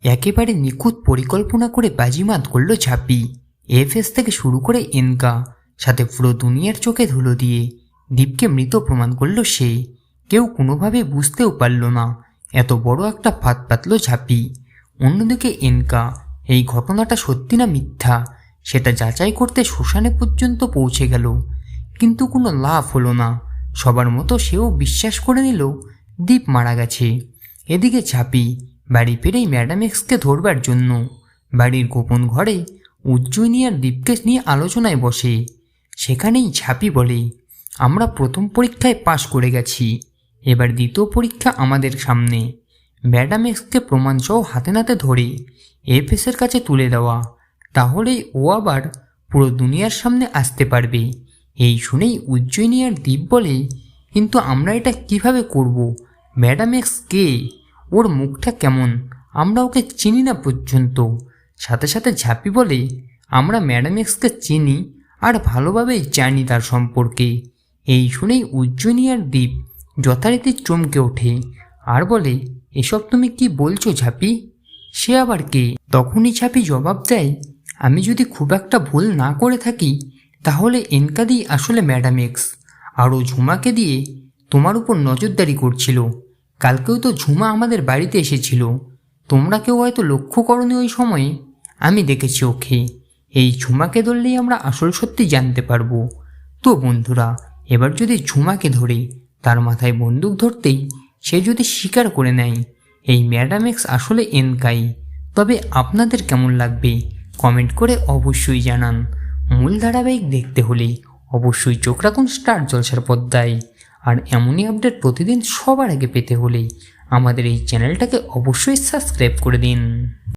একেবারে নিখুঁত পরিকল্পনা করে বাজিমাত করল ঝাঁপি। এফএস থেকে শুরু করে এনকা, সাথে পুরো দুনিয়ার চোখে ধুলো দিয়ে দীপকে মৃত প্রমাণ করল সে। কেউ কোনোভাবে বুঝতেও পারল না এত বড় একটা ফাঁদ পাতল ঝাঁপি। অন্যদিকে এনকা এই ঘটনাটা সত্যি না মিথ্যা সেটা যাচাই করতে শ্মশানে পর্যন্ত পৌঁছে গেল, কিন্তু কোনো লাভ হলো না। সবার মতো সেও বিশ্বাস করে নিল দীপ মারা গেছে। এদিকে ঝাঁপি বাড়ি ফিরেই ম্যাডাম এক্সকে ধরবার জন্য বাড়ির গোপন ঘরে উজ্জয়িনী আর দীপকে নিয়ে আলোচনায় বসে। সেখানেই ঝাঁপি বলে, আমরা প্রথম পরীক্ষায় পাশ করে গেছি, এবার দ্বিতীয় পরীক্ষা আমাদের সামনে। ম্যাডাম এক্সকে প্রমাণসহ হাতে নাতে ধরে এফএসের কাছে তুলে দেওয়া, তাহলেই ও আবার পুরো দুনিয়ার সামনে আসতে পারবে। এই শুনেই উজ্জয়িনী আর দীপ বলে, কিন্তু আমরা এটা কিভাবে করব? ম্যাডাম এক্স কে? ওর মুখটা কেমন? আমরা ওকে চিনি না পর্যন্ত। সাথে সাথে ঝাঁপি বলে, আমরা ম্যাডাম এক্সকে চিনি আর ভালোভাবেই জানি তার সম্পর্কে। এই শুনেই উজ্জয়িনী আর দীপ যথারীতি চমকে ওঠে আর বলে, এসব তুমি কি বলছো ঝাঁপি? সে আবার কে? তখনই ঝাঁপি জবাব দেয়, আমি যদি খুব একটা ভুল না করে থাকি তাহলে এনকাদি আসলে ম্যাডাম এক্স, আর ও ঝুমাকে দিয়ে তোমার উপর নজরদারি করছিল। কালকেও তো ঝুমা আমাদের বাড়িতে এসেছিল, তোমরা কেউ হয়তো লক্ষ্য করনি ওই সময়ে, আমি দেখেছি ওকে। এই ঝুমাকে ধরলেই আমরা আসল সত্যি জানতে পারবো। তো বন্ধুরা, এবার যদি ঝুমাকে ধরে তার মাথায় বন্দুক ধরতেই সে যদি স্বীকার করে নেয় এই ম্যাডাম এক্স আসলে এনকাই, তবে আপনাদের কেমন লাগবে কমেন্ট করে অবশ্যই জানান। মূল ধারাবাহিক দেখতে হলে অবশ্যই চোখ রাখুন স্টার জলসার পর্দায়। আর এমনই আপডেট প্রতিদিন সবার আগে পেতে হলে আমাদের এই চ্যানেলটাকে অবশ্যই সাবস্ক্রাইব করে দিন।